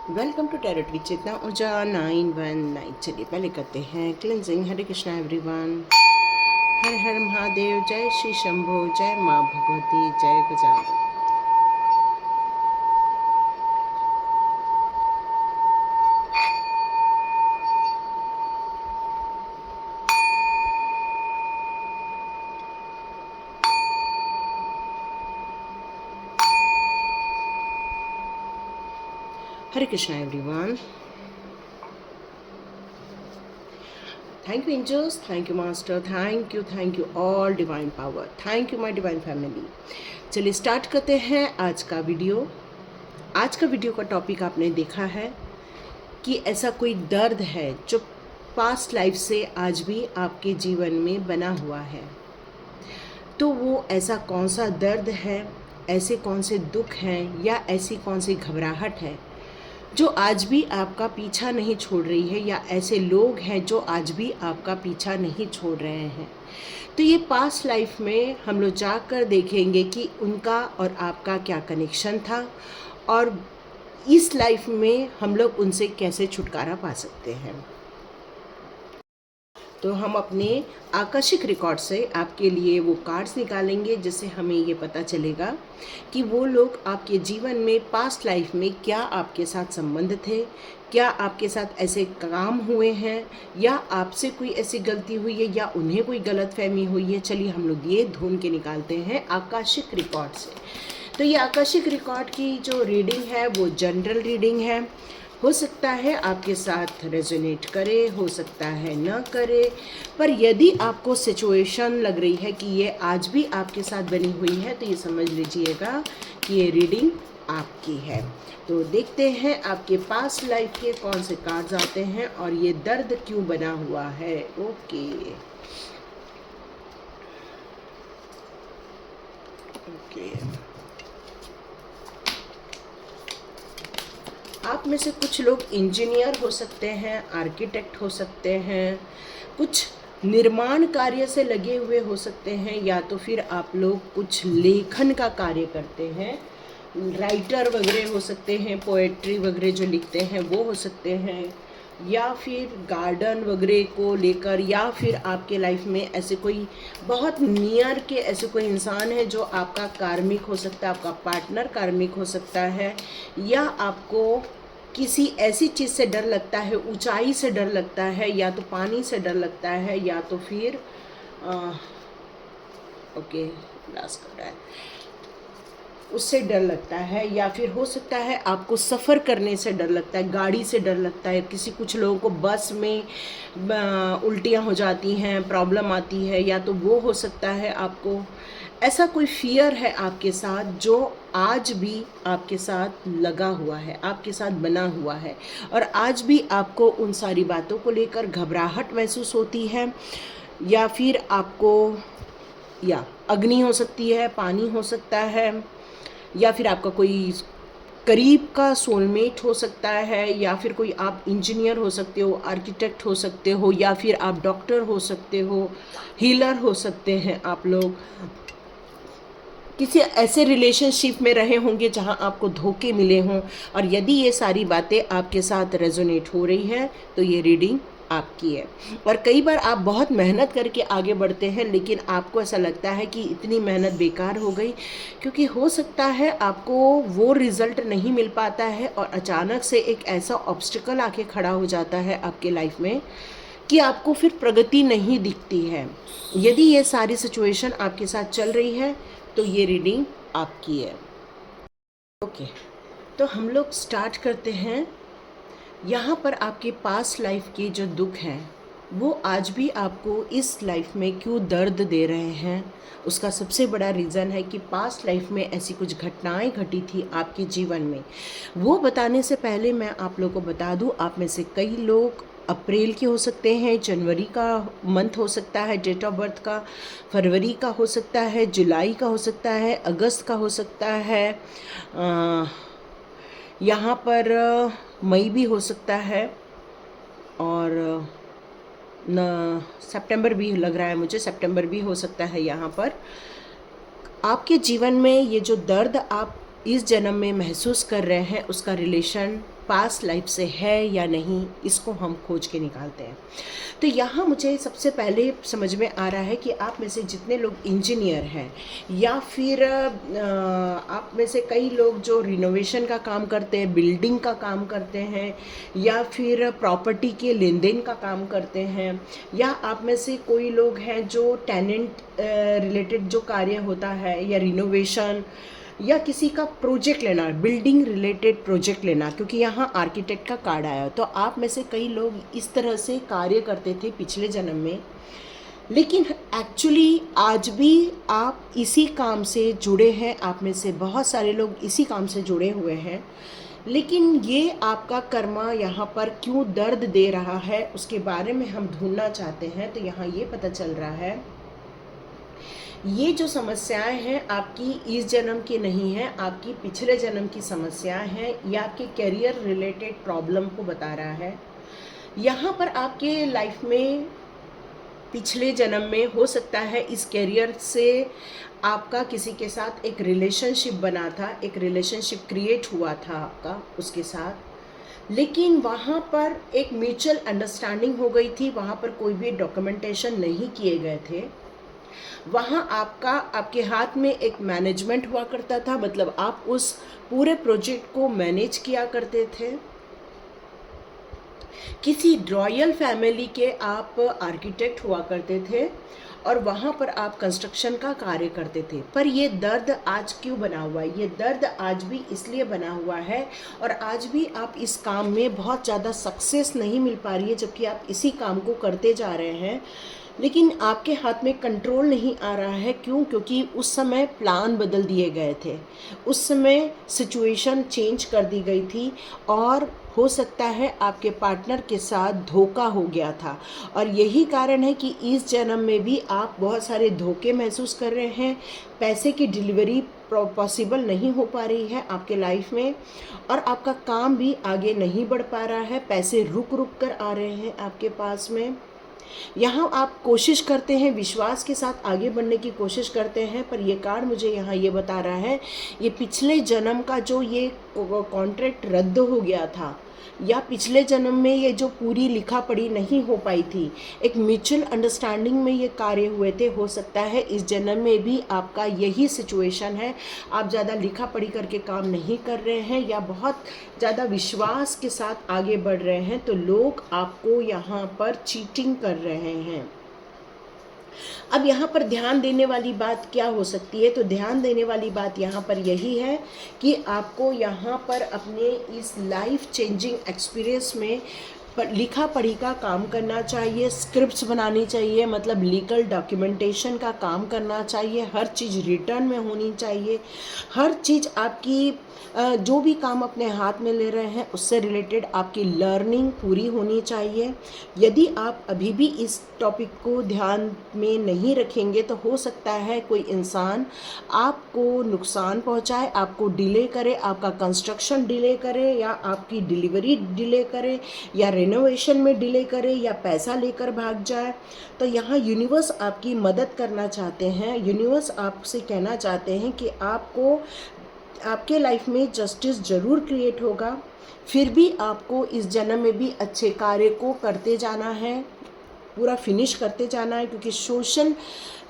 Welcome to tarot की चेतना ऊर्जा 919। चलिए पहले करते हैं क्लिनजिंग। हरे कृष्णा एवरीवन। हर हर महादेव। जय श्री शंभो। जय माँ भगवती। जय Gajanan. Hare Krishna everyone. Thank you angels, thank you master, thank you all divine power, thank you my divine family. चलिए स्टार्ट करते हैं आज का वीडियो। आज का वीडियो का टॉपिक आपने देखा है कि ऐसा कोई दर्द है जो पास्ट लाइफ से आज भी आपके जीवन में बना हुआ है। तो वो ऐसा कौन सा दर्द है, ऐसे कौन से दुख हैं या ऐसी कौन सी घबराहट है जो आज भी आपका पीछा नहीं छोड़ रही है, या ऐसे लोग हैं जो आज भी आपका पीछा नहीं छोड़ रहे हैं। तो ये पास्ट लाइफ में हम लोग जाकर देखेंगे कि उनका और आपका क्या कनेक्शन था, और इस लाइफ में हम लोग उनसे कैसे छुटकारा पा सकते हैं। तो हम अपने आकर्षक रिकॉर्ड से आपके लिए वो कार्ड्स निकालेंगे, जिससे हमें ये पता चलेगा कि वो लोग आपके जीवन में पास्ट लाइफ में क्या आपके साथ संबंध थे, क्या आपके साथ ऐसे काम हुए हैं, या आपसे कोई ऐसी गलती हुई है, या उन्हें कोई गलतफहमी हुई है। चलिए हम लोग ये ढूंढ के निकालते हैं आकर्षक रिकॉर्ड से। तो ये आकर्षक रिकॉर्ड की जो रीडिंग है वो जनरल रीडिंग है। हो सकता है आपके साथ रेजोनेट करे, हो सकता है न करे, पर यदि आपको सिचुएशन लग रही है कि ये आज भी आपके साथ बनी हुई है, तो ये समझ लीजिएगा कि ये रीडिंग आपकी है। तो देखते हैं आपके पास लाइफ के कौन से कार्ड्स आते हैं और ये दर्द क्यों बना हुआ है। Okay okay. आप में से कुछ लोग इंजीनियर हो सकते हैं, आर्किटेक्ट हो सकते हैं, कुछ निर्माण कार्य से लगे हुए हो सकते हैं, या तो फिर आप लोग कुछ लेखन का कार्य करते हैं, राइटर वगैरह हो सकते हैं, पोएट्री वगैरह जो लिखते हैं वो हो सकते हैं, या फिर गार्डन वगैरह को लेकर, या फिर आपके लाइफ में ऐसे कोई बहुत नियर के ऐसे कोई इंसान है जो आपका कार्मिक हो सकता है, आपका पार्टनर कार्मिक हो सकता है, या आपको किसी ऐसी चीज़ से डर लगता है, ऊंचाई से डर लगता है, या तो पानी से डर लगता है, या तो फिर ओके लास्ट कर रहा है, उससे डर लगता है, या फिर हो सकता है आपको सफ़र करने से डर लगता है, गाड़ी से डर लगता है। किसी कुछ लोगों को बस में उल्टियाँ हो जाती हैं, प्रॉब्लम आती है, या तो वो हो सकता है आपको ऐसा कोई फियर है आपके साथ जो आज भी आपके साथ लगा हुआ है, आपके साथ बना हुआ है, और आज भी आपको उन सारी बातों को लेकर घबराहट महसूस होती है। या फिर आपको, या अग्नि हो सकती है, पानी हो सकता है, या फिर आपका कोई करीब का सोलमेट हो सकता है, या फिर कोई आप इंजीनियर हो सकते हो, आर्किटेक्ट हो सकते हो, या फिर आप डॉक्टर हो सकते हो, हीलर हो सकते हैं। आप लोग किसी ऐसे रिलेशनशिप में रहे होंगे जहां आपको धोखे मिले हों, और यदि ये सारी बातें आपके साथ रेजोनेट हो रही हैं तो ये रीडिंग आपकी है। और कई बार आप बहुत मेहनत करके आगे बढ़ते हैं, लेकिन आपको ऐसा लगता है कि इतनी मेहनत बेकार हो गई, क्योंकि हो सकता है आपको वो रिज़ल्ट नहीं मिल पाता है, और अचानक से एक ऐसा ऑब्स्टिकल आके खड़ा हो जाता है आपके लाइफ में कि आपको फिर प्रगति नहीं दिखती है। यदि ये सारी सिचुएशन आपके साथ चल रही है तो ये रीडिंग आपकी है। ओके तो हम लोग स्टार्ट करते हैं। यहाँ पर आपके पास्ट लाइफ के जो दुख हैं वो आज भी आपको इस लाइफ में क्यों दर्द दे रहे हैं, उसका सबसे बड़ा रीज़न है कि पास्ट लाइफ में ऐसी कुछ घटनाएं घटी थी आपके जीवन में। वो बताने से पहले मैं आप लोगों को बता दूं, आप में से कई लोग अप्रैल के हो सकते हैं, जनवरी का मंथ हो सकता है डेट ऑफ बर्थ का, फरवरी का हो सकता है, जुलाई का हो सकता है, अगस्त का हो सकता है, यहाँ पर मई भी हो सकता है, और न सितंबर भी लग रहा है मुझे, सितंबर भी हो सकता है। यहाँ पर आपके जीवन में ये जो दर्द आप इस जन्म में महसूस कर रहे हैं उसका रिलेशन पास्ट लाइफ से है या नहीं, इसको हम खोज के निकालते हैं। तो यहाँ मुझे सबसे पहले समझ में आ रहा है कि आप में से जितने लोग इंजीनियर हैं या फिर आप में से कई लोग जो रिनोवेशन का काम करते हैं, बिल्डिंग का काम करते हैं, या फिर प्रॉपर्टी के लेन देन का काम करते हैं, या आप में से कोई लोग हैं जो टेनेंट रिलेटेड जो कार्य होता है या रिनोवेशन या किसी का प्रोजेक्ट लेना, बिल्डिंग रिलेटेड प्रोजेक्ट लेना, क्योंकि यहाँ आर्किटेक्ट का कार्ड आया। तो आप में से कई लोग इस तरह से कार्य करते थे पिछले जन्म में, लेकिन एक्चुअली आज भी आप इसी काम से जुड़े हैं। आप में से बहुत सारे लोग इसी काम से जुड़े हुए हैं, लेकिन ये आपका कर्मा यहाँ पर क्यों दर्द दे रहा है उसके बारे में हम ढूंढना चाहते हैं। तो यहाँ ये पता चल रहा है ये जो समस्याएं हैं आपकी इस जन्म की नहीं है, आपकी पिछले जन्म की समस्याएं हैं, या आपके करियर रिलेटेड प्रॉब्लम को बता रहा है। यहाँ पर आपके लाइफ में पिछले जन्म में हो सकता है इस करियर से आपका किसी के साथ एक रिलेशनशिप बना था, एक रिलेशनशिप क्रिएट हुआ था आपका उसके साथ, लेकिन वहाँ पर एक म्यूचुअल अंडरस्टैंडिंग हो गई थी, वहाँ पर कोई भी डॉक्यूमेंटेशन नहीं किए गए थे। वहाँ आपके हाथ में एक मैनेजमेंट हुआ करता था, मतलब आप उस पूरे प्रोजेक्ट को मैनेज किया करते थे। किसी रॉयल फैमिली के आप आर्किटेक्ट हुआ करते थे और वहाँ पर आप कंस्ट्रक्शन का कार्य करते थे। पर ये दर्द आज क्यों बना हुआ है? ये दर्द आज भी इसलिए बना हुआ है और आज भी आप इस काम में बहुत ज़्यादा सक्सेस नहीं मिल पा रही है, जबकि आप इसी काम को करते जा रहे हैं, लेकिन आपके हाथ में कंट्रोल नहीं आ रहा है। क्यों? क्योंकि उस समय प्लान बदल दिए गए थे, उस समय सिचुएशन चेंज कर दी गई थी, और हो सकता है आपके पार्टनर के साथ धोखा हो गया था। और यही कारण है कि इस जन्म में भी आप बहुत सारे धोखे महसूस कर रहे हैं। पैसे की डिलीवरी पॉसिबल नहीं हो पा रही है आपके लाइफ में, और आपका काम भी आगे नहीं बढ़ पा रहा है। पैसे रुक रुक कर आ रहे हैं आपके पास में। यहाँ आप कोशिश करते हैं, विश्वास के साथ आगे बढ़ने की कोशिश करते हैं, पर ये कार्ड मुझे यहाँ ये बता रहा है ये पिछले जन्म का जो ये कॉन्ट्रैक्ट रद्द हो गया था, या पिछले जन्म में ये जो पूरी लिखा पढ़ी नहीं हो पाई थी, एक म्यूचुअल अंडरस्टैंडिंग में ये कार्य हुए थे, हो सकता है इस जन्म में भी आपका यही सिचुएशन है। आप ज़्यादा लिखा पढ़ी करके काम नहीं कर रहे हैं या बहुत ज़्यादा विश्वास के साथ आगे बढ़ रहे हैं, तो लोग आपको यहाँ पर चीटिंग कर रहे हैं। अब यहाँ पर ध्यान देने वाली बात क्या हो सकती है? तो ध्यान देने वाली बात यहाँ पर यही है कि आपको यहाँ पर अपने इस लाइफ चेंजिंग एक्सपीरियंस में लिखा पढ़ी का काम करना चाहिए, स्क्रिप्ट्स बनानी चाहिए, मतलब लीगल डॉक्यूमेंटेशन का काम करना चाहिए, हर चीज़ रिटर्न में होनी चाहिए, हर चीज़ आपकी जो भी काम अपने हाथ में ले रहे हैं उससे रिलेटेड आपकी लर्निंग पूरी होनी चाहिए। यदि आप अभी भी इस टॉपिक को ध्यान में नहीं रखेंगे तो हो सकता है कोई इंसान आपको नुकसान पहुंचाए, आपको डिले करे, आपका कंस्ट्रक्शन डिले करे, या आपकी डिलीवरी डिले करे, या रेनोवेशन में डिले करे, या पैसा लेकर भाग जाए। तो यहाँ यूनिवर्स आपकी मदद करना चाहते हैं। यूनिवर्स आपसे कहना चाहते हैं कि आपके लाइफ में जस्टिस ज़रूर क्रिएट होगा, फिर भी आपको इस जन्म में भी अच्छे कार्य को करते जाना है, पूरा फिनिश करते जाना है, क्योंकि सोशल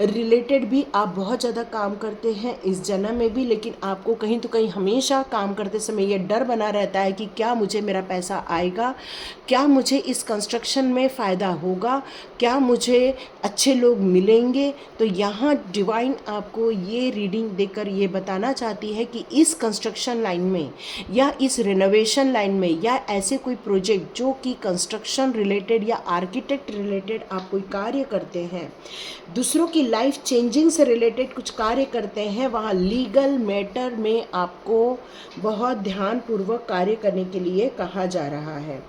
रिलेटेड भी आप बहुत ज़्यादा काम करते हैं इस जन्म में भी। लेकिन आपको कहीं तो कहीं हमेशा काम करते समय ये डर बना रहता है कि क्या मुझे मेरा पैसा आएगा, क्या मुझे इस कंस्ट्रक्शन में फ़ायदा होगा, क्या मुझे अच्छे लोग मिलेंगे। तो यहाँ डिवाइन आपको ये रीडिंग देकर ये बताना चाहती है कि इस कंस्ट्रक्शन लाइन में या इस रिनोवेशन लाइन में या ऐसे कोई प्रोजेक्ट जो कि कंस्ट्रक्शन रिलेटेड या आर्किटेक्ट रिलेटेड आप कोई कार्य करते हैं, दूसरों की लाइफ चेंजिंग से रिलेटेड कुछ कार्य करते हैं, वहाँ लीगल मैटर में आपको बहुत ध्यानपूर्वक कार्य करने के लिए कहा जा रहा है।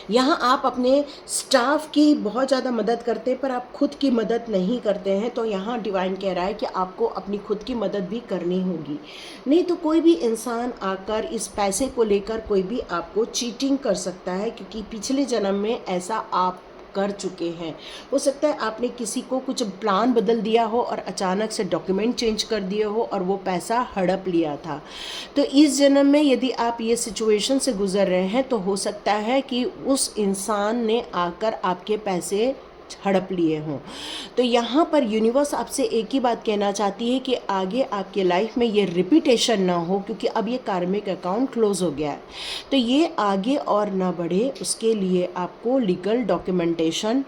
यहाँ आप अपने स्टाफ की बहुत ज़्यादा मदद करते हैं पर आप खुद की मदद नहीं करते हैं। तो यहाँ डिवाइन कह रहा है कि आपको अपनी खुद की मदद भी करनी होगी, नहीं तो कोई भी इंसान आकर इस पैसे को लेकर कोई भी आपको चीटिंग कर सकता है, क्योंकि पिछले जन्म में ऐसा आप कर चुके हैं। हो सकता है आपने किसी को कुछ प्लान बदल दिया हो और अचानक से डॉक्यूमेंट चेंज कर दिए हो और वो पैसा हड़प लिया था। तो इस जन्म में यदि आप ये सिचुएशन से गुजर रहे हैं तो हो सकता है कि उस इंसान ने आकर आपके पैसे हड़प लिए हों। तो यहाँ पर यूनिवर्स आपसे एक ही बात कहना चाहती है कि आगे आपके लाइफ में ये रिपीटेशन ना हो, क्योंकि अब ये कार्मिक अकाउंट क्लोज हो गया है। तो ये आगे और ना बढ़े, उसके लिए आपको लीगल डॉक्यूमेंटेशन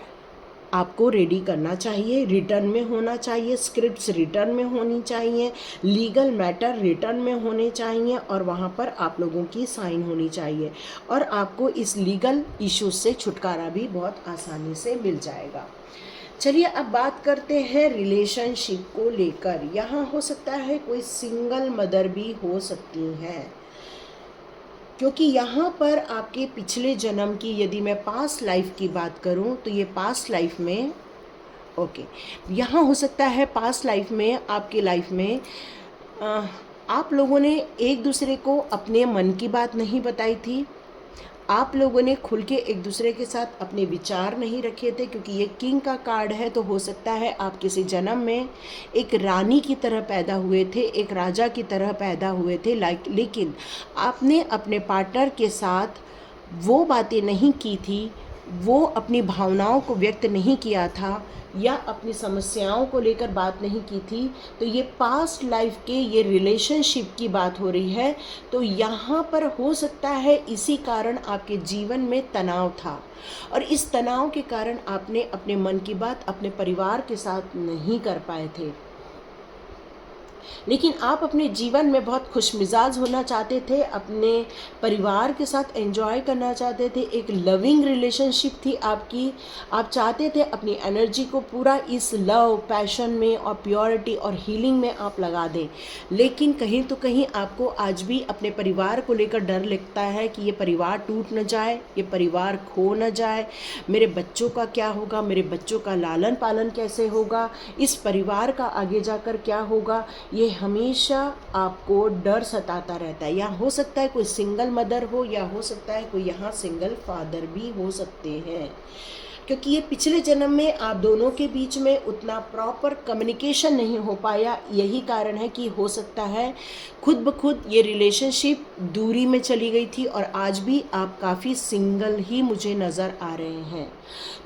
आपको रेडी करना चाहिए, रिटर्न में होना चाहिए, स्क्रिप्ट्स रिटर्न में होनी चाहिए, लीगल मैटर रिटर्न में होने चाहिए और वहाँ पर आप लोगों की साइन होनी चाहिए और आपको इस लीगल इश्यूज से छुटकारा भी बहुत आसानी से मिल जाएगा। चलिए अब बात करते हैं रिलेशनशिप को लेकर। यहाँ हो सकता है कोई सिंगल मदर भी हो सकती हैं, क्योंकि यहाँ पर आपके पिछले जन्म की, यदि मैं पास्ट लाइफ की बात करूँ तो ये पास्ट लाइफ में यहाँ हो सकता है पास्ट लाइफ में आपके लाइफ में आप लोगों ने एक दूसरे को अपने मन की बात नहीं बताई थी, आप लोगों ने खुल के एक दूसरे के साथ अपने विचार नहीं रखे थे, क्योंकि ये किंग का कार्ड है। तो हो सकता है आप किसी जन्म में एक रानी की तरह पैदा हुए थे, एक राजा की तरह पैदा हुए थे, लेकिन आपने अपने पार्टनर के साथ वो बातें नहीं की थी, वो अपनी भावनाओं को व्यक्त नहीं किया था या अपनी समस्याओं को लेकर बात नहीं की थी। तो ये पास्ट लाइफ के ये रिलेशनशिप की बात हो रही है। तो यहाँ पर हो सकता है इसी कारण आपके जीवन में तनाव था और इस तनाव के कारण आपने अपने मन की बात अपने परिवार के साथ नहीं कर पाए थे, लेकिन आप अपने जीवन में बहुत खुशमिजाज होना चाहते थे, अपने परिवार के साथ एंजॉय करना चाहते थे, एक लविंग रिलेशनशिप थी आपकी। आप चाहते थे अपनी एनर्जी को पूरा इस लव, पैशन में और प्योरिटी और हीलिंग में आप लगा दें, लेकिन कहीं तो कहीं आपको आज भी अपने परिवार को लेकर डर लगता है कि ये परिवार टूट न जाए, ये परिवार खो न जाए, मेरे बच्चों का क्या होगा, मेरे बच्चों का लालन पालन कैसे होगा, इस परिवार का आगे जाकर क्या होगा। ये हमेशा आपको डर सताता रहता है। या हो सकता है कोई सिंगल मदर हो या हो सकता है कोई यहाँ सिंगल फादर भी हो सकते हैं, क्योंकि ये पिछले जन्म में आप दोनों के बीच में उतना प्रॉपर कम्युनिकेशन नहीं हो पाया। यही कारण है कि हो सकता है खुद ब खुद ये रिलेशनशिप दूरी में चली गई थी और आज भी आप काफ़ी सिंगल ही मुझे नज़र आ रहे हैं।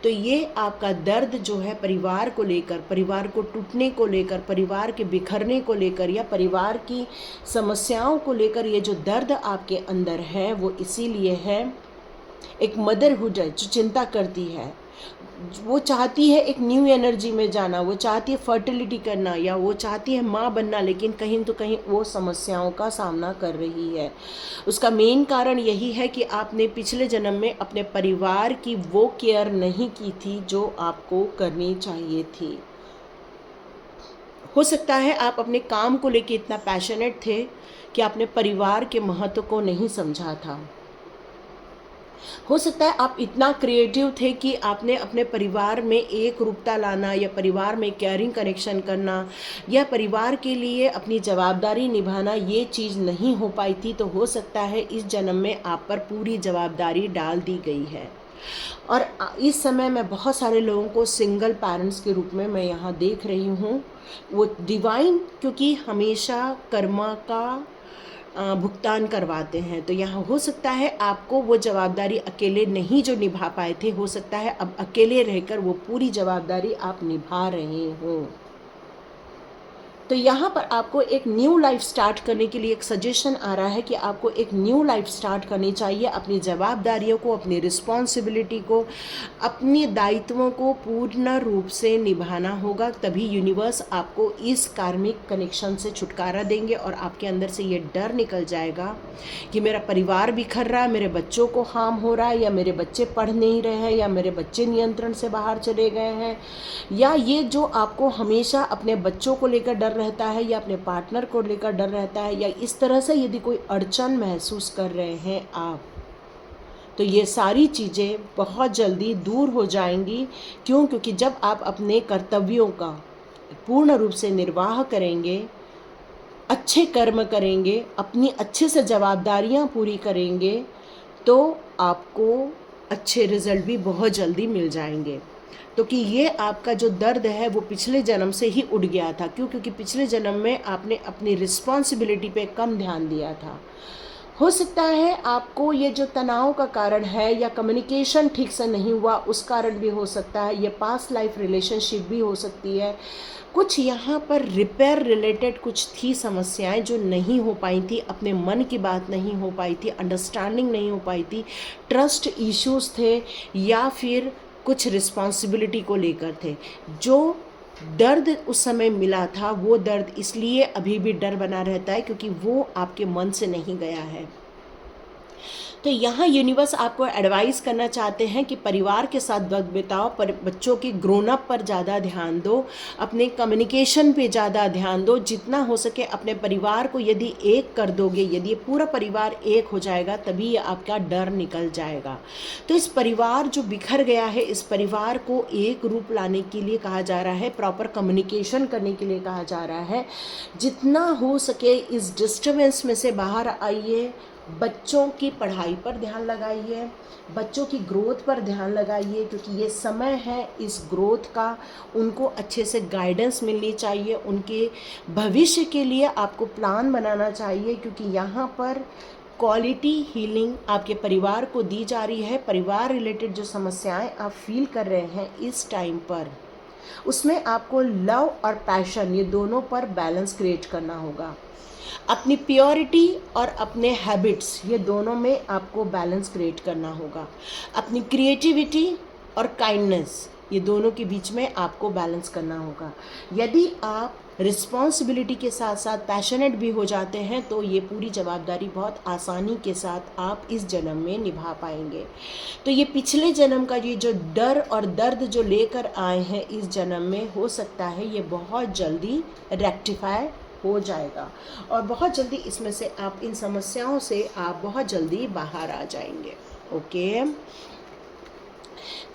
तो ये आपका दर्द जो है परिवार को लेकर, परिवार को टूटने को लेकर, परिवार के बिखरने को लेकर या परिवार की समस्याओं को लेकर, ये जो दर्द आपके अंदर है वो इसीलिए है। एक मदरहुड है जो चिंता करती है, वो चाहती है एक न्यू एनर्जी में जाना, वो चाहती है फर्टिलिटी करना या वो चाहती है माँ बनना, लेकिन कहीं तो कहीं वो समस्याओं का सामना कर रही है। उसका मेन कारण यही है कि आपने पिछले जन्म में अपने परिवार की वो केयर नहीं की थी जो आपको करनी चाहिए थी। हो सकता है आप अपने काम को लेकर इतना पैशनेट थे कि आपने परिवार के महत्व को नहीं समझा था। हो सकता है आप इतना क्रिएटिव थे कि आपने अपने परिवार में एक रूपता लाना या परिवार में केयरिंग कनेक्शन करना या परिवार के लिए अपनी जवाबदारी निभाना, ये चीज़ नहीं हो पाई थी। तो हो सकता है इस जन्म में आप पर पूरी जवाबदारी डाल दी गई है और इस समय मैं बहुत सारे लोगों को सिंगल पेरेंट्स के रूप में मैं यहाँ देख रही हूँ। वो डिवाइन क्योंकि हमेशा कर्मा का भुगतान करवाते हैं, तो यहाँ हो सकता है आपको वो जवाबदारी अकेले नहीं जो निभा पाए थे, हो सकता है अब अकेले रहकर वो पूरी जवाबदारी आप निभा रहे हो। तो यहाँ पर आपको एक न्यू लाइफ स्टार्ट करने के लिए एक सजेशन आ रहा है कि आपको एक न्यू लाइफ स्टार्ट करनी चाहिए। अपनी जवाबदारियों को, अपनी रिस्पॉन्सिबिलिटी को, अपने दायित्वों को पूर्ण रूप से निभाना होगा, तभी यूनिवर्स आपको इस कार्मिक कनेक्शन से छुटकारा देंगे और आपके अंदर से ये डर निकल जाएगा कि मेरा परिवार बिखर रहा है, मेरे बच्चों को हार्म हो रहा है, या मेरे बच्चे पढ़ नहीं रहे हैं, या मेरे बच्चे नियंत्रण से बाहर चले गए हैं, या ये जो आपको हमेशा अपने बच्चों को लेकर डर रहता है या अपने पार्टनर को लेकर डर रहता है, या इस तरह से यदि कोई अड़चन महसूस कर रहे हैं आप, तो ये सारी चीज़ें बहुत जल्दी दूर हो जाएंगी। क्यों? क्योंकि जब आप अपने कर्तव्यों का पूर्ण रूप से निर्वाह करेंगे, अच्छे कर्म करेंगे, अपनी अच्छे से जवाबदारियां पूरी करेंगे, तो आपको अच्छे रिजल्ट भी बहुत जल्दी मिल जाएंगे। तो कि ये आपका जो दर्द है वो पिछले जन्म से ही उड़ गया था। क्यों? क्योंकि पिछले जन्म में आपने अपनी रिस्पॉन्सिबिलिटी पे कम ध्यान दिया था। हो सकता है आपको ये जो तनाव का कारण है या कम्युनिकेशन ठीक से नहीं हुआ उस कारण भी हो सकता है, ये पास्ट लाइफ रिलेशनशिप भी हो सकती है। कुछ यहाँ पर रिपेयर रिलेटेड कुछ थी समस्याएं जो नहीं हो पाई थी, अपने मन की बात नहीं हो पाई थी, अंडरस्टैंडिंग नहीं हो पाई थी, ट्रस्ट इश्यूज थे, या फिर कुछ रिस्पॉन्सिबिलिटी को लेकर थे। जो दर्द उस समय मिला था वो दर्द इसलिए अभी भी डर बना रहता है क्योंकि वो आपके मन से नहीं गया है। तो यहाँ यूनिवर्स आपको एडवाइस करना चाहते हैं कि परिवार के साथ वक्त बिताओ, पर बच्चों की ग्रोन अप पर ज़्यादा ध्यान दो, अपने कम्युनिकेशन पे ज़्यादा ध्यान दो। जितना हो सके अपने परिवार को यदि एक कर दोगे, यदि ये पूरा परिवार एक हो जाएगा तभी ये आपका डर निकल जाएगा। तो इस परिवार जो बिखर गया है, इस परिवार को एक रूप लाने के लिए कहा जा रहा है, प्रॉपर कम्युनिकेशन करने के लिए कहा जा रहा है। जितना हो सके इस डिस्टर्बेंस में से बाहर आइए, बच्चों की पढ़ाई पर ध्यान लगाइए, बच्चों की ग्रोथ पर ध्यान लगाइए, क्योंकि ये समय है इस ग्रोथ का। उनको अच्छे से गाइडेंस मिलनी चाहिए, उनके भविष्य के लिए आपको प्लान बनाना चाहिए, क्योंकि यहाँ पर क्वालिटी हीलिंग आपके परिवार को दी जा रही है। परिवार रिलेटेड जो समस्याएं आप फील कर रहे हैं इस टाइम पर, उसमें आपको लव और पैशन, ये दोनों पर बैलेंस क्रिएट करना होगा। अपनी प्योरिटी और अपने हैबिट्स, ये दोनों में आपको बैलेंस क्रिएट करना होगा। अपनी क्रिएटिविटी और काइंडनेस, ये दोनों के बीच में आपको बैलेंस करना होगा। यदि आप रिस्पॉन्सिबिलिटी के साथ साथ पैशनेट भी हो जाते हैं तो ये पूरी जवाबदारी बहुत आसानी के साथ आप इस जन्म में निभा पाएंगे। तो ये पिछले जन्म का ये जो डर और दर्द जो लेकर आए हैं इस जन्म में, हो सकता है ये बहुत जल्दी रेक्टिफाई हो जाएगा और बहुत जल्दी इसमें से आप, इन समस्याओं से आप बहुत जल्दी बाहर आ जाएंगे। ओके,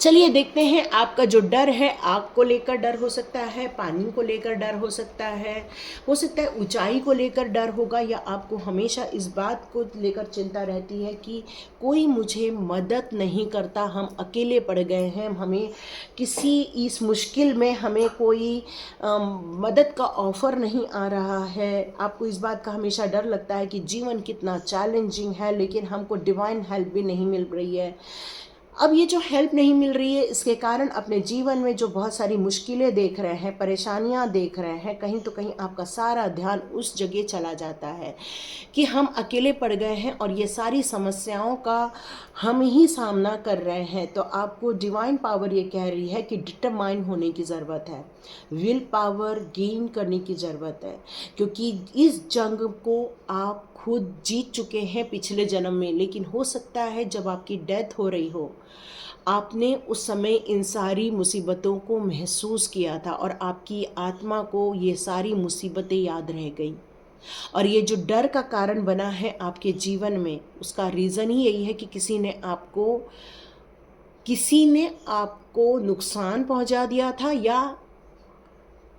चलिए देखते हैं। आपका जो डर है, आग को लेकर डर हो सकता है, पानी को लेकर डर हो सकता है ऊंचाई को लेकर डर होगा, या आपको हमेशा इस बात को लेकर चिंता रहती है कि कोई मुझे मदद नहीं करता, हम अकेले पड़ गए हैं, हमें किसी इस मुश्किल में हमें कोई मदद का ऑफ़र नहीं आ रहा है। आपको इस बात का हमेशा डर लगता है कि जीवन कितना चैलेंजिंग है, लेकिन हमको डिवाइन हेल्प भी नहीं मिल रही है। अब ये जो हेल्प नहीं मिल रही है, इसके कारण अपने जीवन में जो बहुत सारी मुश्किलें देख रहे हैं, परेशानियां देख रहे हैं, कहीं तो कहीं आपका सारा ध्यान उस जगह चला जाता है कि हम अकेले पड़ गए हैं और ये सारी समस्याओं का हम ही सामना कर रहे हैं। तो आपको डिवाइन पावर ये कह रही है कि डिटरमाइन होने की ज़रूरत है, विल पावर गेन करने की ज़रूरत है, क्योंकि इस जंग को आप खुद जीत चुके हैं पिछले जन्म में। लेकिन हो सकता है जब आपकी डेथ हो रही हो, आपने उस समय इन सारी मुसीबतों को महसूस किया था और आपकी आत्मा को ये सारी मुसीबतें याद रह गई। और ये जो डर का कारण बना है आपके जीवन में, उसका रीज़न ही यही है कि किसी ने आपको नुकसान पहुंचा दिया था, या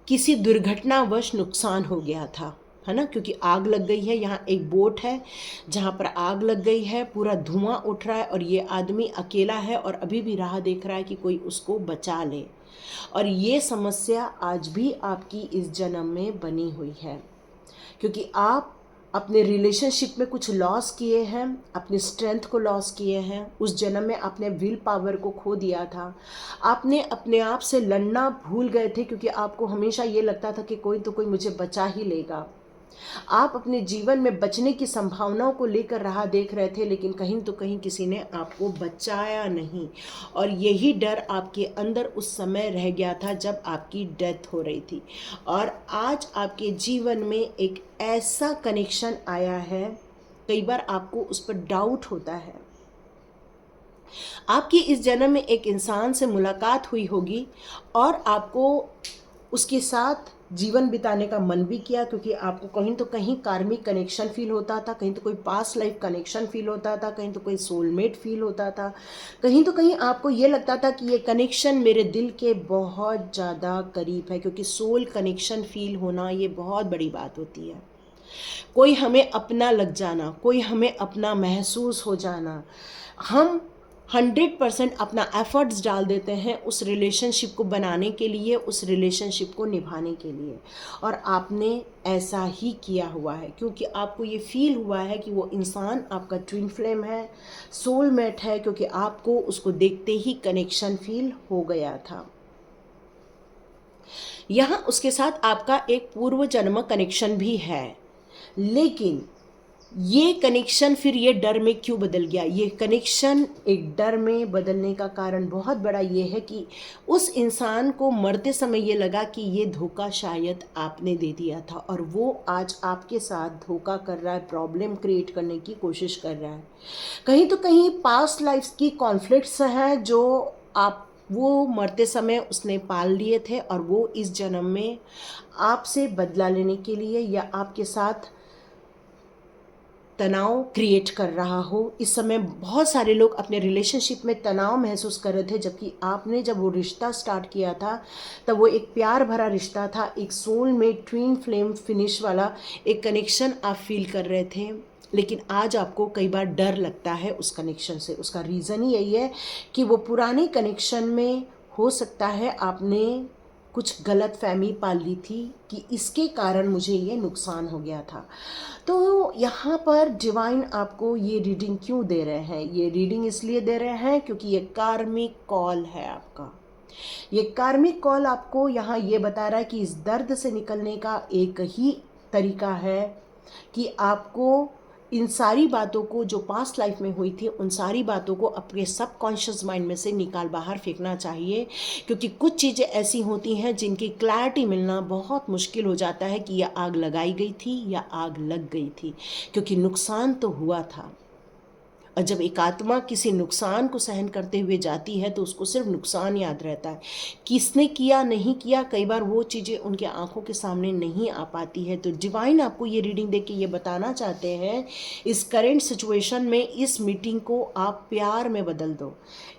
किसी दुर्घटनावश नुकसान हो गया था, है ना। क्योंकि आग लग गई है, यहाँ एक बोट है जहाँ पर आग लग गई है, पूरा धुआं उठ रहा है और ये आदमी अकेला है और अभी भी राह देख रहा है कि कोई उसको बचा ले। और ये समस्या आज भी आपकी इस जन्म में बनी हुई है, क्योंकि आप अपने रिलेशनशिप में कुछ लॉस किए हैं, अपनी स्ट्रेंथ को लॉस किए हैं। उस जन्म में आपने विल पावर को खो दिया था, आपने अपने आप से लड़ना भूल गए थे, क्योंकि आपको हमेशा ये लगता था कि कोई तो कोई मुझे बचा ही लेगा। आप अपने जीवन में बचने की संभावनाओं को लेकर राह देख रहे थे, लेकिन कहीं तो कहीं किसी ने आपको बचाया नहीं, और यही डर आपके अंदर उस समय रह गया था जब आपकी डेथ हो रही थी। और आज आपके जीवन में एक ऐसा कनेक्शन आया है, कई बार आपको उस पर डाउट होता है। आपकी इस जन्म में एक इंसान से मुलाकात हुई होगी और आपको उसके साथ जीवन बिताने का मन भी किया, क्योंकि आपको कहीं तो कहीं कार्मिक कनेक्शन फील होता था, कहीं तो कोई पास्ट लाइफ कनेक्शन फील होता था, कहीं तो कोई सोलमेट फील होता था, कहीं तो कहीं आपको ये लगता था कि ये कनेक्शन मेरे दिल के बहुत ज़्यादा करीब है, क्योंकि सोल कनेक्शन फील होना ये बहुत बड़ी बात होती है। कोई हमें अपना लग जाना, कोई हमें अपना महसूस हो जाना, हम 100% अपना एफर्ट्स डाल देते हैं उस रिलेशनशिप को बनाने के लिए, उस रिलेशनशिप को निभाने के लिए। और आपने ऐसा ही किया हुआ है, क्योंकि आपको ये फील हुआ है कि वो इंसान आपका ट्विन फ्लेम है, सोलमेट है, क्योंकि आपको उसको देखते ही कनेक्शन फील हो गया था। यहाँ उसके साथ आपका एक पूर्व जन्म कनेक्शन भी है, लेकिन ये कनेक्शन फिर ये डर में क्यों बदल गया? ये कनेक्शन एक डर में बदलने का कारण बहुत बड़ा ये है कि उस इंसान को मरते समय ये लगा कि ये धोखा शायद आपने दे दिया था, और वो आज आपके साथ धोखा कर रहा है, प्रॉब्लम क्रिएट करने की कोशिश कर रहा है। कहीं तो कहीं पास्ट लाइफ की कॉन्फ्लिक्ट्स हैं जो आप वो मरते समय उसने पाल लिए थे, और वो इस जन्म में आपसे बदला लेने के लिए या आपके साथ तनाव क्रिएट कर रहा हो। इस समय बहुत सारे लोग अपने रिलेशनशिप में तनाव महसूस कर रहे थे, जबकि आपने जब वो रिश्ता स्टार्ट किया था तब वो एक प्यार भरा रिश्ता था, एक सोल में ट्विन फ्लेम फिनिश वाला एक कनेक्शन आप फील कर रहे थे। लेकिन आज आपको कई बार डर लगता है उस कनेक्शन से। उसका रीज़न ही यही है कि वो पुराने कनेक्शन में हो सकता है आपने कुछ गलत फहमी पाल ली थी कि इसके कारण मुझे ये नुकसान हो गया था। तो यहाँ पर डिवाइन आपको ये रीडिंग क्यों दे रहे हैं? ये रीडिंग इसलिए दे रहे हैं क्योंकि ये कार्मिक कॉल है आपका। ये कार्मिक कॉल आपको यहाँ ये बता रहा है कि इस दर्द से निकलने का एक ही तरीका है कि आपको इन सारी बातों को जो पास्ट लाइफ में हुई थी, उन सारी बातों को अपने सबकॉन्शियस माइंड में से निकाल बाहर फेंकना चाहिए। क्योंकि कुछ चीज़ें ऐसी होती हैं जिनकी क्लैरिटी मिलना बहुत मुश्किल हो जाता है कि यह आग लगाई गई थी या आग लग गई थी, क्योंकि नुकसान तो हुआ था। और जब एक आत्मा किसी नुकसान को सहन करते हुए जाती है तो उसको सिर्फ नुकसान याद रहता है, किसने किया नहीं किया कई बार वो चीज़ें उनके आंखों के सामने नहीं आ पाती है। तो डिवाइन आपको ये रीडिंग देख के ये बताना चाहते हैं, इस करेंट सिचुएशन में इस मीटिंग को आप प्यार में बदल दो।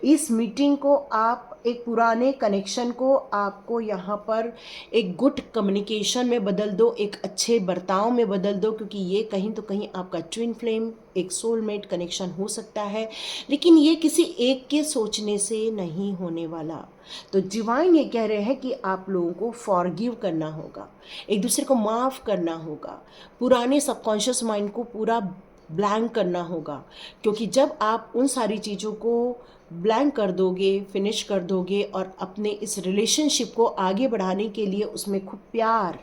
इस मीटिंग को आप एक पुराने कनेक्शन को आपको यहाँ पर एक गुड कम्युनिकेशन में बदल दो, एक अच्छे बर्ताव में बदल दो, क्योंकि ये कहीं तो कहीं आपका ट्विन फ्लेम एक सोलमेट कनेक्शन हो सकता है, लेकिन ये किसी एक के सोचने से नहीं होने वाला। तो डिवाइन ये कह रहे हैं कि आप लोगों को फॉरगिव करना होगा, एक दूसरे को माफ़ करना होगा, पुराने सबकॉन्शियस माइंड को पूरा ब्लैंक करना होगा। क्योंकि जब आप उन सारी चीज़ों को ब्लैंक कर दोगे, फिनिश कर दोगे, और अपने इस रिलेशनशिप को आगे बढ़ाने के लिए उसमें खूब प्यार,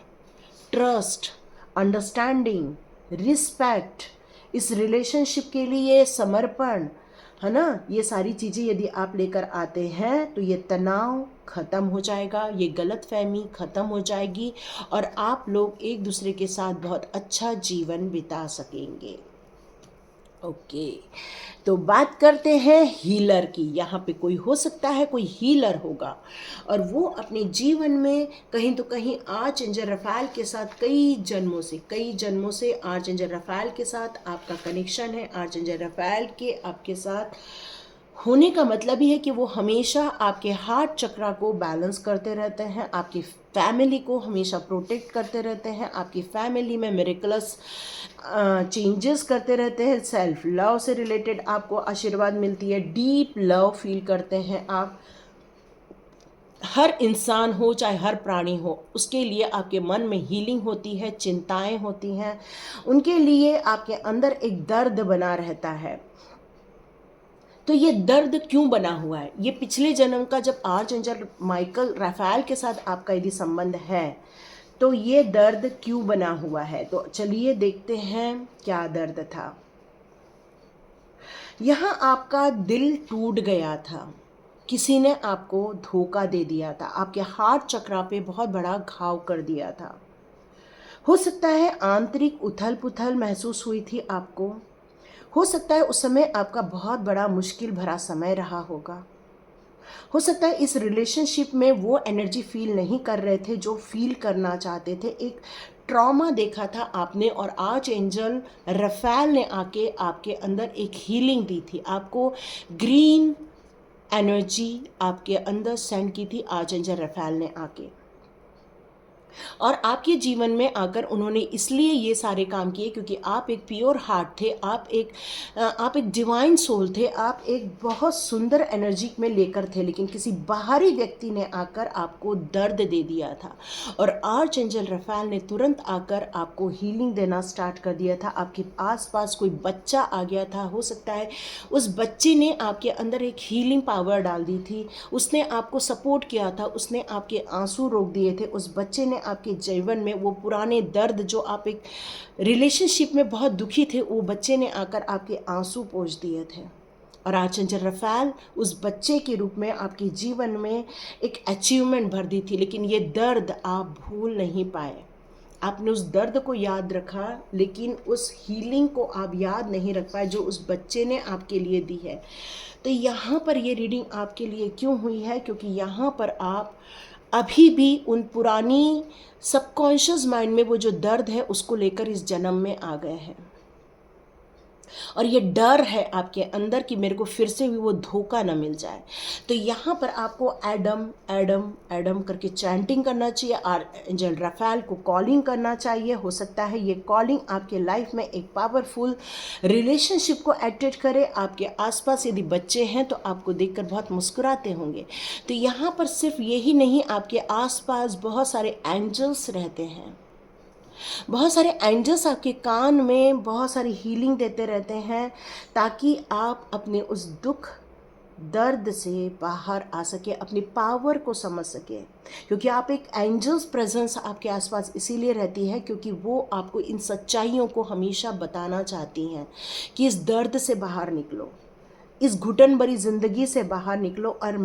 ट्रस्ट, अंडरस्टैंडिंग, रिस्पेक्ट, इस रिलेशनशिप के लिए समर्पण, है ना, ये सारी चीज़ें यदि आप लेकर आते हैं तो ये तनाव ख़त्म हो जाएगा, ये गलतफहमी ख़त्म हो जाएगी, और आप लोग एक दूसरे के साथ बहुत अच्छा जीवन बिता सकेंगे। ओके, तो बात करते हैं हीलर की। यहाँ पे कोई हो सकता है, कोई हीलर होगा, और वो अपने जीवन में कहीं तो कहीं आर्चएंजल रफाएल के साथ कई जन्मों से आर्चएंजल रफाएल के साथ आपका कनेक्शन है। आर्चएंजल रफाएल के आपके साथ होने का मतलब ही है कि वो हमेशा आपके हार्ट चक्रा को बैलेंस करते रहते हैं, आपकी फैमिली को हमेशा प्रोटेक्ट करते रहते हैं, आपकी फैमिली में मिरेकलस चेंजेस करते रहते हैं, सेल्फ लव से रिलेटेड आपको आशीर्वाद मिलती है, डीप लव फील करते हैं आप। हर इंसान हो चाहे हर प्राणी हो, उसके लिए आपके मन में हीलिंग होती है, चिंताएं होती हैं, उनके लिए आपके अंदर एक दर्द बना रहता है। तो ये दर्द क्यों बना हुआ है? ये पिछले जन्म का, जब आर्चएंजल माइकल रफाएल के साथ आपका यदि संबंध है तो ये दर्द क्यों बना हुआ है? तो चलिए देखते हैं क्या दर्द था। यहाँ आपका दिल टूट गया था, किसी ने आपको धोखा दे दिया था, आपके हार्ट चक्रा पे बहुत बड़ा घाव कर दिया था। हो सकता है आंतरिक उथल पुथल महसूस हुई थी आपको, हो सकता है उस समय आपका बहुत बड़ा मुश्किल भरा समय रहा होगा, हो सकता है इस रिलेशनशिप में वो एनर्जी फील नहीं कर रहे थे जो फील करना चाहते थे। एक ट्रॉमा देखा था आपने, और आर्चएंजल रफाएल ने आके आपके अंदर एक हीलिंग दी थी, आपको ग्रीन एनर्जी आपके अंदर सेंड की थी आर्चएंजल रफाएल ने आके। और आपके जीवन में आकर उन्होंने इसलिए ये सारे काम किए क्योंकि आप एक प्योर हार्ट थे, आप एक डिवाइन सोल थे, आप एक बहुत सुंदर एनर्जी में लेकर थे, लेकिन किसी बाहरी व्यक्ति ने आकर आपको दर्द दे दिया था। और आर्चएंजल रफाएल ने तुरंत आकर आपको हीलिंग देना स्टार्ट कर दिया था। आपके आसपास कोई बच्चा आ गया था, हो सकता है उस बच्चे ने आपके अंदर एक हीलिंग पावर डाल दी थी, उसने आपको सपोर्ट किया था, उसने आपके आंसू रोक दिए थे। उस बच्चे ने आपके जीवन में वो पुराने दर्द, जो आप एक रिलेशनशिप में बहुत दुखी थे, वो बच्चे ने आकर आपके आंसू पोंछ दिए थे। और आर्चएंजल रफाएल उस बच्चे के रूप में आपके जीवन में एक अचीवमेंट भर दी थी, लेकिन ये दर्द आप भूल नहीं पाए। आपने उस दर्द को याद रखा, लेकिन उस हीलिंग को आप याद नहीं रख पाए जो उस बच्चे ने आपके लिए दी है। तो यहाँ पर ये रीडिंग आपके लिए क्यों हुई है? क्योंकि यहाँ पर आप अभी भी उन पुरानी सबकॉन्शियस माइंड में वो जो दर्द है उसको लेकर इस जन्म में आ गए हैं, और ये डर है आपके अंदर कि मेरे को फिर से भी वो धोखा ना मिल जाए। तो यहाँ पर आपको एडम एडम एडम करके चैंटिंग करना चाहिए, आर्चएंजल रफाएल को कॉलिंग करना चाहिए। हो सकता है ये कॉलिंग आपके लाइफ में एक पावरफुल रिलेशनशिप को एक्टिवेट करे। आपके आसपास यदि बच्चे हैं तो आपको देखकर बहुत मुस्कुराते होंगे। तो यहाँ पर सिर्फ यही नहीं, आपके आसपास बहुत सारे एंजल्स रहते हैं, बहुत सारे एंजल्स आपके कान में बहुत सारी हीलिंग देते रहते हैं, ताकि आप अपने उस दुख दर्द से बाहर आ सके, अपनी पावर को समझ सके। क्योंकि आप एक एंजल्स प्रेजेंस आपके आसपास इसीलिए रहती है क्योंकि वो आपको इन सच्चाइयों को हमेशा बताना चाहती हैं कि इस दर्द से बाहर निकलो, इस घुटन भरी ज़िंदगी से बाहर निकलो और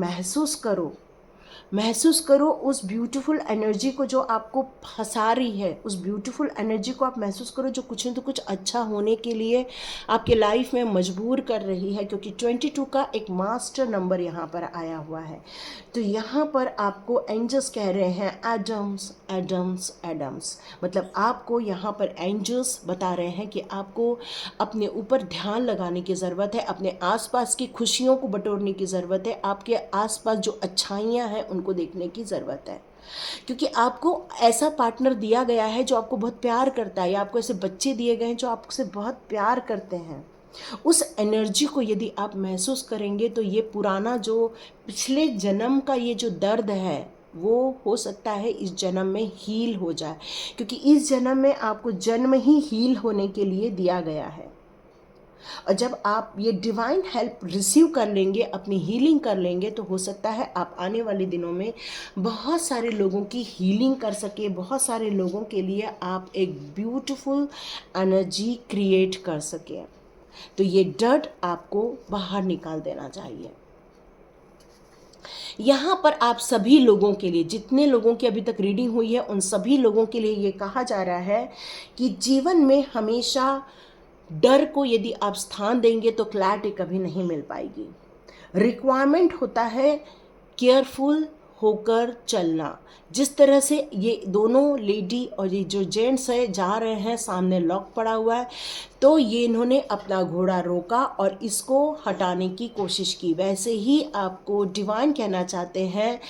महसूस करो उस ब्यूटीफुल एनर्जी को जो आपको फंसा रही है। उस ब्यूटीफुल एनर्जी को आप महसूस करो जो कुछ न तो कुछ अच्छा होने के लिए आपके लाइफ में मजबूर कर रही है, क्योंकि 22 का एक मास्टर नंबर यहाँ पर आया हुआ है। तो यहाँ पर आपको एंजल्स कह रहे हैं एडम्स एडम्स एडम्स, मतलब आपको यहाँ पर एंजल्स बता रहे हैं कि आपको अपने ऊपर ध्यान लगाने की ज़रूरत है, अपने आसपास की खुशियों को बटोरने की ज़रूरत है, आपके आसपास जो अच्छाइयाँ हैं उनको देखने की ज़रूरत है। क्योंकि आपको ऐसा पार्टनर दिया गया है जो आपको बहुत प्यार करता है, या आपको ऐसे बच्चे दिए गए हैं जो आपसे बहुत प्यार करते हैं। उस एनर्जी को यदि आप महसूस करेंगे तो ये पुराना जो पिछले जन्म का ये जो दर्द है वो हो सकता है इस जन्म में हील हो जाए, क्योंकि इस जन्म में आपको जन्म ही हील होने के लिए दिया गया है। और जब आप ये डिवाइन हेल्प रिसीव कर लेंगे, अपनी हीलिंग कर लेंगे, तो हो सकता है आप आने वाले दिनों में बहुत सारे लोगों की हीलिंग कर सके, बहुत सारे लोगों के लिए आप एक ब्यूटीफुल एनर्जी क्रिएट कर सके। तो ये डर आपको बाहर निकाल देना चाहिए। यहाँ पर आप सभी लोगों के लिए, जितने लोगों की अभी तक रीडिंग हुई है उन सभी लोगों के लिए ये कहा जा रहा है कि जीवन में हमेशा डर को यदि आप स्थान देंगे तो क्लैरिटी कभी नहीं मिल पाएगी। रिक्वायरमेंट होता है केयरफुल होकर चलना। जिस तरह से ये दोनों लेडी और ये जो जेंट्स है जा रहे हैं, सामने लॉक पड़ा हुआ है, तो ये इन्होंने अपना घोड़ा रोका और इसको हटाने की कोशिश की। वैसे ही आपको डिवाइन कहना चाहते हैं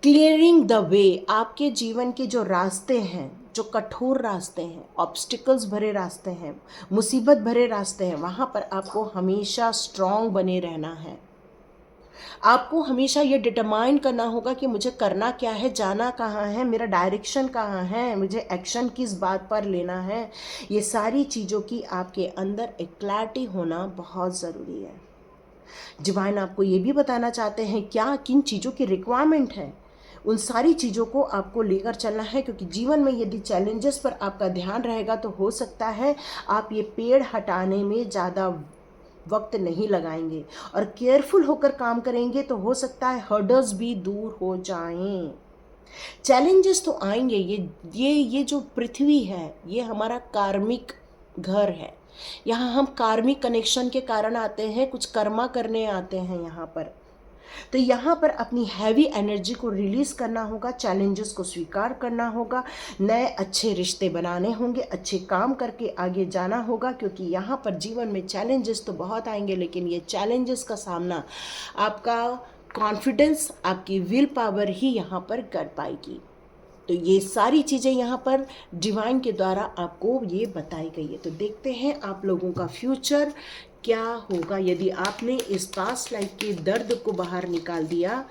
क्लियरिंग द वे। आपके जीवन के जो रास्ते हैं, जो कठोर रास्ते हैं, ऑब्स्टिकल्स भरे रास्ते हैं, मुसीबत भरे रास्ते हैं, वहाँ पर आपको हमेशा स्ट्रॉन्ग बने रहना है। आपको हमेशा ये डिटरमाइन करना होगा कि मुझे करना क्या है, जाना कहाँ है, मेरा डायरेक्शन कहाँ है, मुझे एक्शन किस बात पर लेना है। ये सारी चीज़ों की आपके अंदर एक क्लैरिटी होना बहुत ज़रूरी है। डिवाइन आपको ये भी बताना चाहते हैं क्या किन चीज़ों की रिक्वायरमेंट है, उन सारी चीज़ों को आपको लेकर चलना है। क्योंकि जीवन में यदि चैलेंजेस पर आपका ध्यान रहेगा तो हो सकता है आप ये पेड़ हटाने में ज़्यादा वक्त नहीं लगाएंगे, और केयरफुल होकर काम करेंगे तो हो सकता है हर्डल्स भी दूर हो जाएं। चैलेंजेस तो आएंगे। ये जो पृथ्वी है ये हमारा कार्मिक घर है। यहाँ हम कार्मिक कनेक्शन के कारण आते हैं, कुछ कर्मा करने आते हैं यहाँ पर। तो यहाँ पर अपनी हैवी एनर्जी को रिलीज करना होगा, चैलेंजेस को स्वीकार करना होगा, नए अच्छे रिश्ते बनाने होंगे, अच्छे काम करके आगे जाना होगा। क्योंकि यहाँ पर जीवन में चैलेंजेस तो बहुत आएंगे, लेकिन ये चैलेंजेस का सामना आपका कॉन्फिडेंस, आपकी विल पावर ही यहाँ पर कर पाएगी। तो ये सारी चीज़ें यहाँ पर डिवाइन के द्वारा आपको ये बताई गई है। तो देखते हैं आप लोगों का फ्यूचर क्या होगा यदि आपने इस पास्ट लाइफ के दर्द को बाहर निकाल दिया,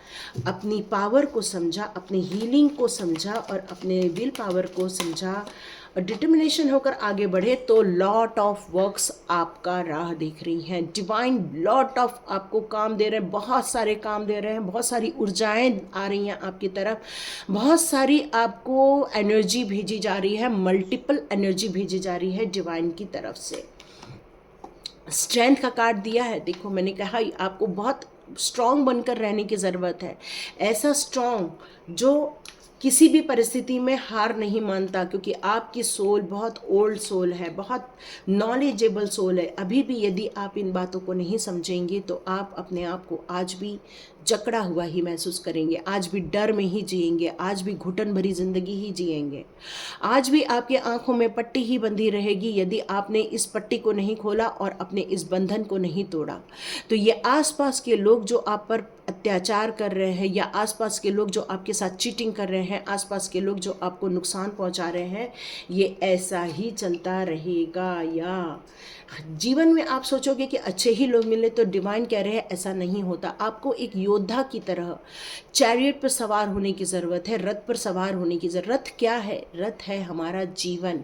अपनी पावर को समझा, अपनी हीलिंग को समझा और अपने विल पावर को समझा और डिटर्मिनेशन होकर आगे बढ़े, तो लॉट ऑफ वर्क्स आपका राह देख रही हैं। डिवाइन लॉट ऑफ आपको काम दे रहे हैं, बहुत सारे काम दे रहे हैं, बहुत सारी ऊर्जाएं आ रही हैं आपकी तरफ, बहुत सारी आपको एनर्जी भेजी जा रही है, मल्टीपल एनर्जी भेजी जा रही है डिवाइन की तरफ से। स्ट्रेंथ का कार्ड दिया है, देखो मैंने कहा आपको बहुत स्ट्रांग बनकर रहने की ज़रूरत है। ऐसा स्ट्रांग जो किसी भी परिस्थिति में हार नहीं मानता, क्योंकि आपकी सोल बहुत ओल्ड सोल है, बहुत नॉलेजेबल सोल है। अभी भी यदि आप इन बातों को नहीं समझेंगे तो आप अपने आप को आज भी जकड़ा हुआ ही महसूस करेंगे, आज भी डर में ही जिएंगे, आज भी घुटन भरी ज़िंदगी ही जिएंगे, आज भी आपकी आंखों में पट्टी ही बंधी रहेगी यदि आपने इस पट्टी को नहीं खोला और अपने इस बंधन को नहीं तोड़ा। तो ये आसपास के लोग जो आप पर अत्याचार कर रहे हैं, या आसपास के लोग जो आपके साथ चीटिंग कर रहे हैं, आसपास के लोग जो आपको नुकसान पहुंचा रहे हैं, ये ऐसा ही चलता रहेगा। या जीवन में आप सोचोगे कि अच्छे ही लोग मिले, तो डिवाइन कह रहे हैं ऐसा नहीं होता। आपको एक योद्धा की तरह चैरियट पर सवार होने की ज़रूरत है, रथ पर सवार होने की ज़रूरत। रथ क्या है? रथ है हमारा जीवन,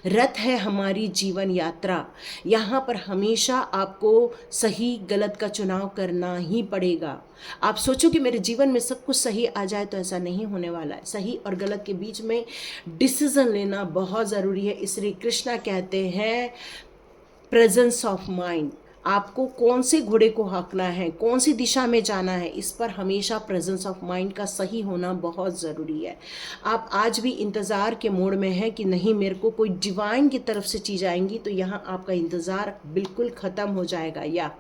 रथ है हमारी जीवन यात्रा। यहाँ पर हमेशा आपको सही गलत का चुनाव करना ही पड़ेगा। आप सोचो कि मेरे जीवन में सब कुछ सही आ जाए, तो ऐसा नहीं होने वाला है। सही और गलत के बीच में डिसीजन लेना बहुत ज़रूरी है। इसलिए कृष्णा कहते हैं प्रेजेंस ऑफ माइंड। आपको कौन से घोड़े को हाँकना है, कौन सी दिशा में जाना है, इस पर हमेशा प्रेजेंस ऑफ माइंड का सही होना बहुत ज़रूरी है। आप आज भी इंतज़ार के मोड में हैं कि नहीं मेरे को कोई डिवाइन की तरफ से चीज़ आएंगी, तो यहाँ आपका इंतज़ार बिल्कुल ख़त्म हो जाएगा, या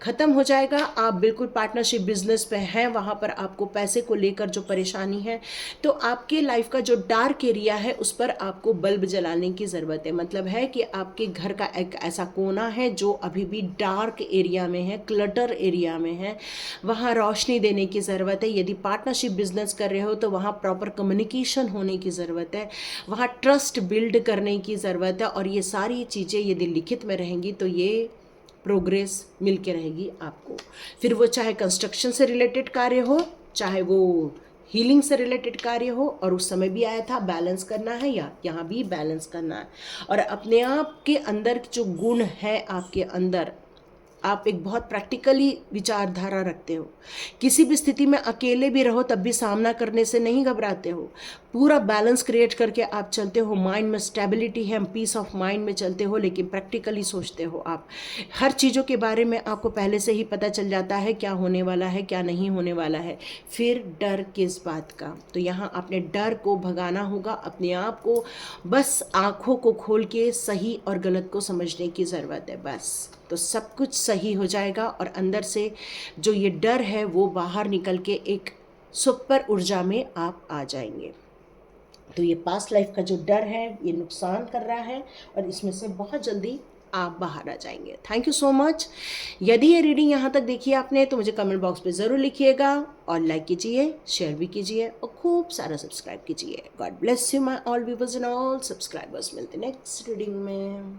ख़त्म हो जाएगा। आप बिल्कुल पार्टनरशिप बिजनेस पे हैं, वहाँ पर आपको पैसे को लेकर जो परेशानी है, तो आपके लाइफ का जो डार्क एरिया है उस पर आपको बल्ब जलाने की ज़रूरत है। मतलब है कि आपके घर का एक ऐसा कोना है जो अभी भी डार्क एरिया में है, क्लटर एरिया में है, वहाँ रोशनी देने की ज़रूरत है। यदि पार्टनरशिप बिजनेस कर रहे हो तो वहाँ प्रॉपर कम्युनिकेशन होने की ज़रूरत है, वहाँ ट्रस्ट बिल्ड करने की ज़रूरत है। और ये सारी चीज़ें यदि लिखित में रहेंगी तो ये प्रोग्रेस मिल के रहेगी आपको। फिर वो चाहे कंस्ट्रक्शन से रिलेटेड कार्य हो, चाहे वो हीलिंग से रिलेटेड कार्य हो, और उस समय भी आया था बैलेंस करना है, या यहाँ भी बैलेंस करना है। और अपने आप के अंदर जो गुण है आपके अंदर, आप एक बहुत प्रैक्टिकली विचारधारा रखते हो। किसी भी स्थिति में अकेले भी रहो तब भी सामना करने से नहीं घबराते हो, पूरा बैलेंस क्रिएट करके आप चलते हो। माइंड में स्टेबिलिटी है, पीस ऑफ माइंड में चलते हो, लेकिन प्रैक्टिकली सोचते हो। आप हर चीज़ों के बारे में आपको पहले से ही पता चल जाता है क्या होने वाला है, क्या नहीं होने वाला है। फिर डर किस बात का? तो यहाँ अपने डर को भगाना होगा, अपने आप को बस आँखों को खोल के सही और गलत को समझने की ज़रूरत है बस। तो सब कुछ सही हो जाएगा और अंदर से जो ये डर है वो बाहर निकल के एक सुपर ऊर्जा में आप आ जाएंगे। तो ये पास्ट लाइफ का जो डर है ये नुकसान कर रहा है और इसमें से बहुत जल्दी आप बाहर आ जाएंगे। Thank you so much. यदि ये रीडिंग यहाँ तक देखी आपने तो मुझे कमेंट बॉक्स पे ज़रूर लिखिएगा, और लाइक कीजिए, शेयर भी कीजिए और खूब सारा सब्सक्राइब कीजिए। God bless you my all viewers and all subscribers. मिलते नेक्स्ट रीडिंग में।